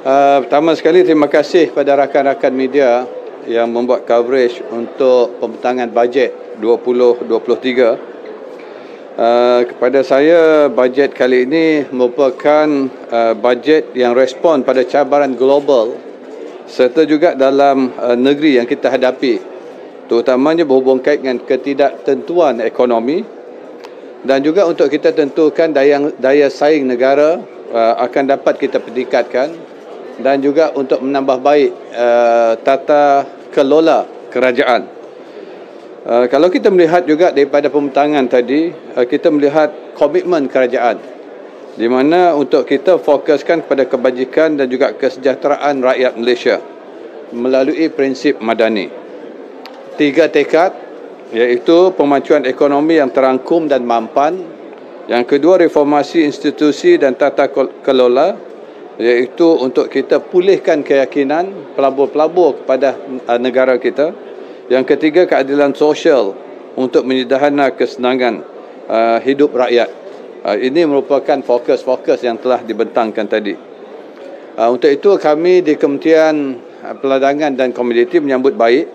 Pertama sekali terima kasih pada rakan-rakan media yang membuat coverage untuk pembentangan bajet 2023. Kepada saya, bajet kali ini merupakan bajet yang respon pada cabaran global serta juga dalam negeri yang kita hadapi, terutamanya berhubung kait dengan ketidaktentuan ekonomi, dan juga untuk kita tentukan daya saing negara akan dapat kita peningkatkan, dan juga untuk menambah baik tata kelola kerajaan. Kalau kita melihat juga daripada pembentangan tadi, kita melihat komitmen kerajaan di mana untuk kita fokuskan kepada kebajikan dan juga kesejahteraan rakyat Malaysia melalui prinsip madani. 3 tekad, iaitu pemacuan ekonomi yang terangkum dan mampan. Yang kedua, reformasi institusi dan tata kelola, iaitu untuk kita pulihkan keyakinan pelabur-pelabur kepada negara kita. Yang ketiga, keadilan sosial untuk menyederhana kesenangan hidup rakyat. Ini merupakan fokus-fokus yang telah dibentangkan tadi. Untuk itu kami di Kementerian Perdagangan dan Komoditi menyambut baik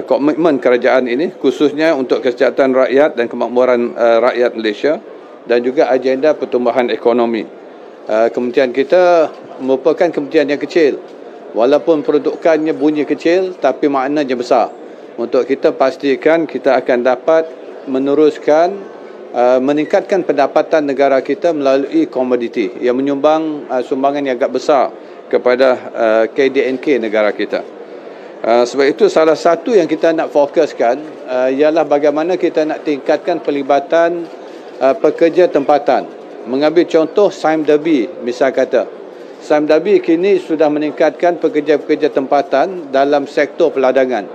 komitmen kerajaan ini, khususnya untuk kesejahteraan rakyat dan kemakmuran rakyat Malaysia, dan juga agenda pertumbuhan ekonomi. Kementerian kita merupakan kementerian yang kecil. Walaupun peruntukannya bunyi kecil, tapi maknanya besar. Untuk kita pastikan kita akan dapat meneruskan meningkatkan pendapatan negara kita melalui komoditi yang menyumbang sumbangan yang agak besar kepada KDNK negara kita. Sebab itu salah satu yang kita nak fokuskan ialah bagaimana kita nak tingkatkan pelibatan pekerja tempatan. Mengambil contoh Sime Darby, misal kata. Sime Darby kini sudah meningkatkan pekerja-pekerja tempatan dalam sektor perladangan,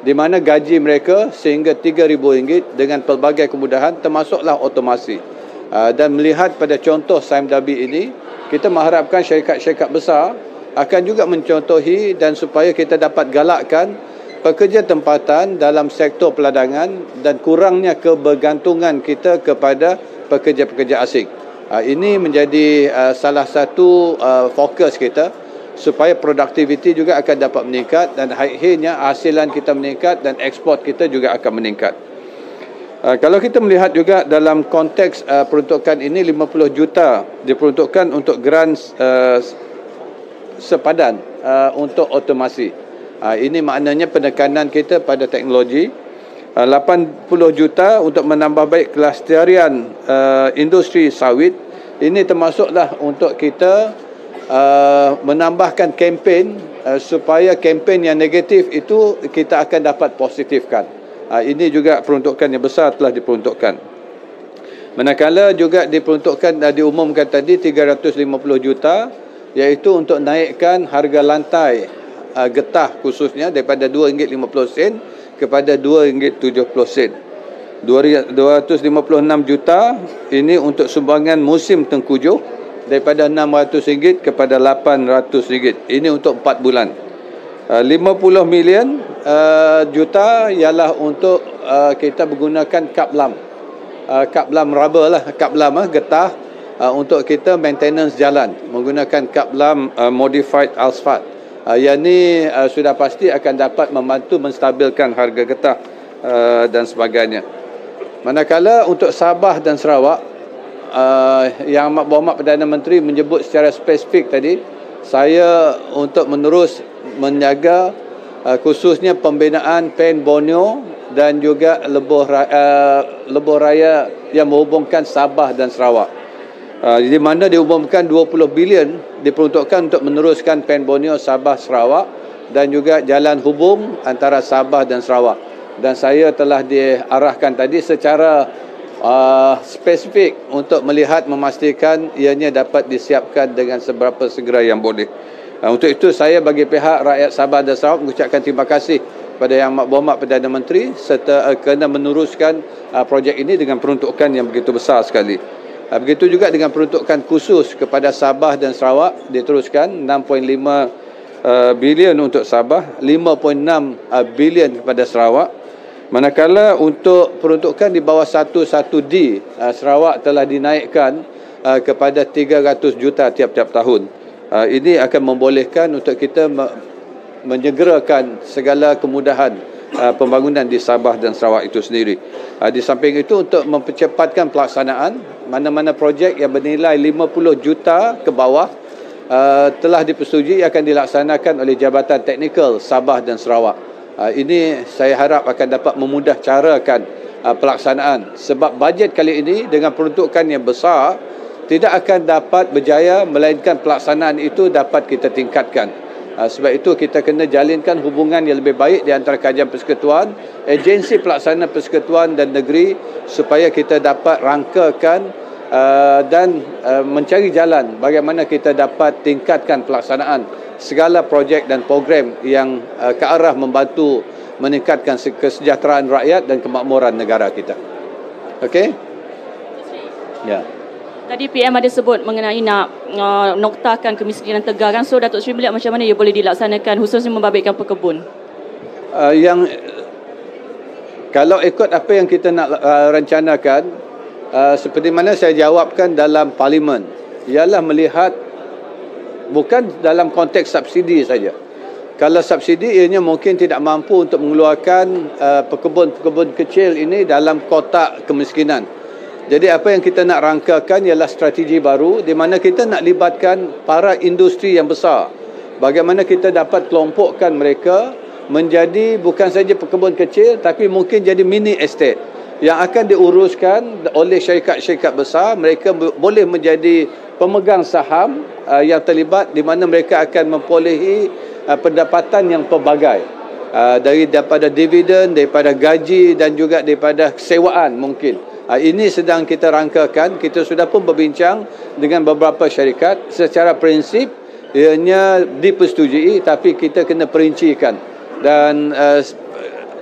di mana gaji mereka sehingga RM3,000 dengan pelbagai kemudahan, termasuklah otomasi. Dan melihat pada contoh Sime Darby ini, kita mengharapkan syarikat-syarikat besar akan juga mencontohi, dan supaya kita dapat galakkan pekerja tempatan dalam sektor perladangan dan kurangnya kebergantungan kita kepada pekerja-pekerja asing. Ini menjadi salah satu fokus kita, supaya produktiviti juga akan dapat meningkat, dan akhirnya hasilan kita meningkat dan ekspor kita juga akan meningkat. Kalau kita melihat juga dalam konteks peruntukan ini, 50 juta diperuntukkan untuk grant sepadan untuk otomasi. Ini maknanya penekanan kita pada teknologi. 80 juta untuk menambah baik kelestarian industri sawit. Ini termasuklah untuk kita menambahkan kempen supaya kempen yang negatif itu kita akan dapat positifkan. Ini juga peruntukan yang besar telah diperuntukkan. Manakala juga diperuntukkan, diumumkan tadi 350 juta, iaitu untuk naikkan harga lantai getah khususnya daripada RM2.50 kepada RM2.70. 256 juta ini untuk sumbangan musim tengkujuh daripada RM600 kepada RM800. Ini untuk 4 bulan. 50 million juta ialah untuk kita menggunakan kaplam. Kaplam rubber lah, kaplam getah untuk kita maintenance jalan menggunakan kaplam modified asphalt. Yang ni sudah pasti akan dapat membantu menstabilkan harga getah dan sebagainya. Manakala untuk Sabah dan Sarawak, yang Amat Berhormat Perdana Menteri menyebut secara spesifik tadi, saya untuk menerus menjaga khususnya pembinaan PEN Borneo dan juga lebuh raya yang menghubungkan Sabah dan Sarawak. Di mana diumumkan 20 bilion diperuntukkan untuk meneruskan PEN Borneo, Sabah, Sarawak, dan juga jalan hubung antara Sabah dan Sarawak. Dan saya telah diarahkan tadi secara spesifik untuk melihat memastikan ianya dapat disiapkan dengan seberapa segera yang boleh. Untuk itu saya bagi pihak rakyat Sabah dan Sarawak mengucapkan terima kasih kepada Yang Amat Berhormat Perdana Menteri serta kerana meneruskan projek ini dengan peruntukan yang begitu besar sekali. Begitu juga dengan peruntukan khusus kepada Sabah dan Sarawak diteruskan 6.5 bilion untuk Sabah, 5.6 bilion kepada Sarawak. Manakala untuk peruntukan di bawah 11D, Sarawak telah dinaikkan kepada 300 juta tiap-tiap tahun. Ini akan membolehkan untuk kita menyegerakan segala kemudahan pembangunan di Sabah dan Sarawak itu sendiri. Di samping itu, untuk mempercepatkan pelaksanaan, mana-mana projek yang bernilai 50 juta ke bawah telah dipersetujui akan dilaksanakan oleh Jabatan Teknikal Sabah dan Sarawak. Ini saya harap akan dapat memudah carakan pelaksanaan, sebab bajet kali ini dengan peruntukan yang besar tidak akan dapat berjaya melainkan pelaksanaan itu dapat kita tingkatkan. Sebab itu kita kena jalinkan hubungan yang lebih baik di antara kajian persekutuan, agensi pelaksana persekutuan dan negeri, supaya kita dapat rangkakan dan mencari jalan bagaimana kita dapat tingkatkan pelaksanaan segala projek dan program yang ke arah membantu meningkatkan kesejahteraan rakyat dan kemakmuran negara kita. Okey? Ya. Tadi PM ada sebut mengenai nak noktakan kemiskinan tegaran. So Datuk Seri melihat macam mana ia boleh dilaksanakan, khususnya membabitkan pekebun? Kalau ikut apa yang kita nak rencanakan, seperti mana saya jawabkan dalam parlimen, ialah melihat bukan dalam konteks subsidi saja. Kalau subsidi, ianya mungkin tidak mampu untuk mengeluarkan pekebun-pekebun kecil ini dalam kotak kemiskinan. Jadi apa yang kita nak rangkakan ialah strategi baru di mana kita nak libatkan para industri yang besar. Bagaimana kita dapat kelompokkan mereka menjadi bukan saja pekebun kecil, tapi mungkin jadi mini estate yang akan diuruskan oleh syarikat-syarikat besar. Mereka boleh menjadi pemegang saham yang terlibat, di mana mereka akan memperolehi pendapatan yang pelbagai, daripada dividen, daripada gaji dan juga daripada sewaan mungkin. Ini sedang kita rangkakan. Kita sudah pun berbincang dengan beberapa syarikat. Secara prinsip ianya dipersetujui, tapi kita kena perincikan. Dan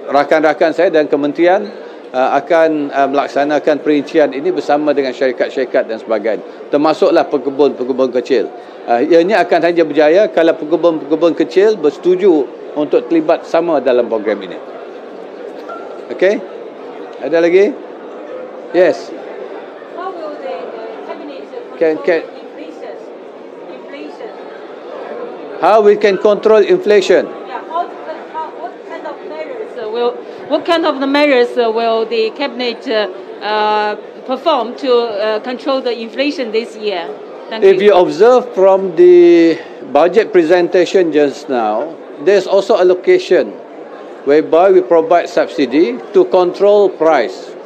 rakan-rakan saya dan kementerian akan melaksanakan perincian ini bersama dengan syarikat-syarikat dan sebagainya. Termasuklah pekebun-pekebun kecil. Ianya akan hanya berjaya kalau pekebun-pekebun kecil bersetuju untuk terlibat sama dalam program ini. Okey? Ada lagi? Yes. How will the cabinet control inflation? How we can control inflation? Yeah. What kind of measures will the cabinet perform to control the inflation this year? If you observe from the budget presentation just now, there's also allocation whereby we provide subsidy to control price.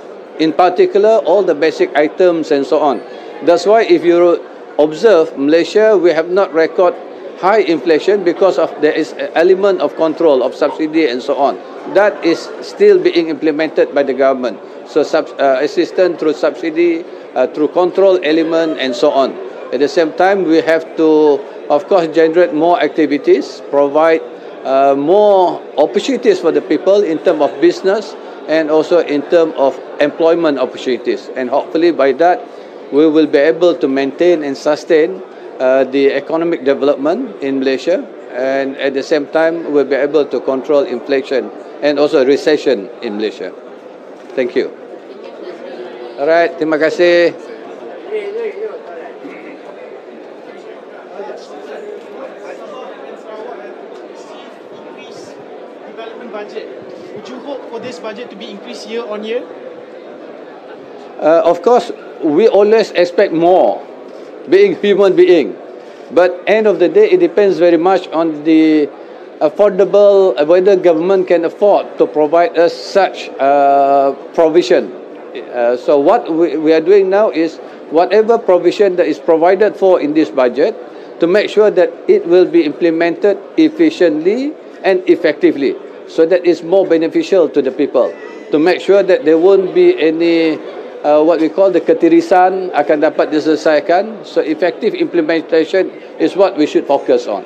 In particular, all the basic items and so on. That's why if you observe Malaysia, we have not recorded high inflation because of there is an element of control of subsidy and so on. That is still being implemented by the government. So assistance through subsidy, through control element and so on. At the same time, we have to, of course, generate more activities, provide more opportunities for the people in terms of business, and also in terms of employment opportunities. And hopefully by that, we will be able to maintain and sustain the economic development in Malaysia, and at the same time, we'll be able to control inflation and also recession in Malaysia. Thank you. Alright, terima kasih. Budget. Would you hope for this budget to be increased year on year? Of course, we always expect more, being human being. But end of the day, it depends very much on the affordable, whether government can afford to provide us such provision. So what we are doing now is whatever provision that is provided for in this budget, to make sure that it will be implemented efficiently and effectively, so that it's more beneficial to the people, to make sure that there won't be any what we call the ketirisan akan dapat diselesaikan. So effective implementation is what we should focus on.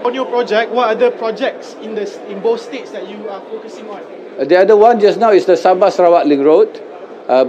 On your project, what other projects in both states that you are focusing on? The other one just now is the Sabah Sarawak Link Road,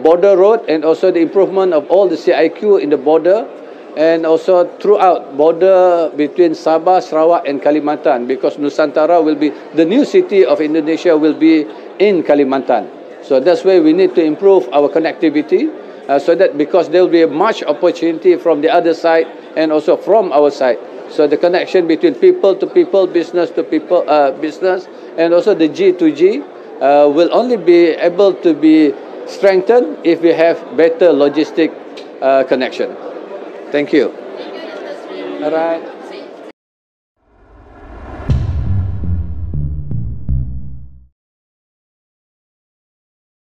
border road, and also the improvement of all the CIQ in the border, and also throughout border between Sabah, Sarawak and Kalimantan, because Nusantara will be, the new city of Indonesia will be in Kalimantan. So that's why we need to improve our connectivity, so that because there will be much opportunity from the other side and also from our side. So the connection between people to people, business to people, business, and also the G to G will only be able to be strengthened if we have better logistic connection. Thank you. All right.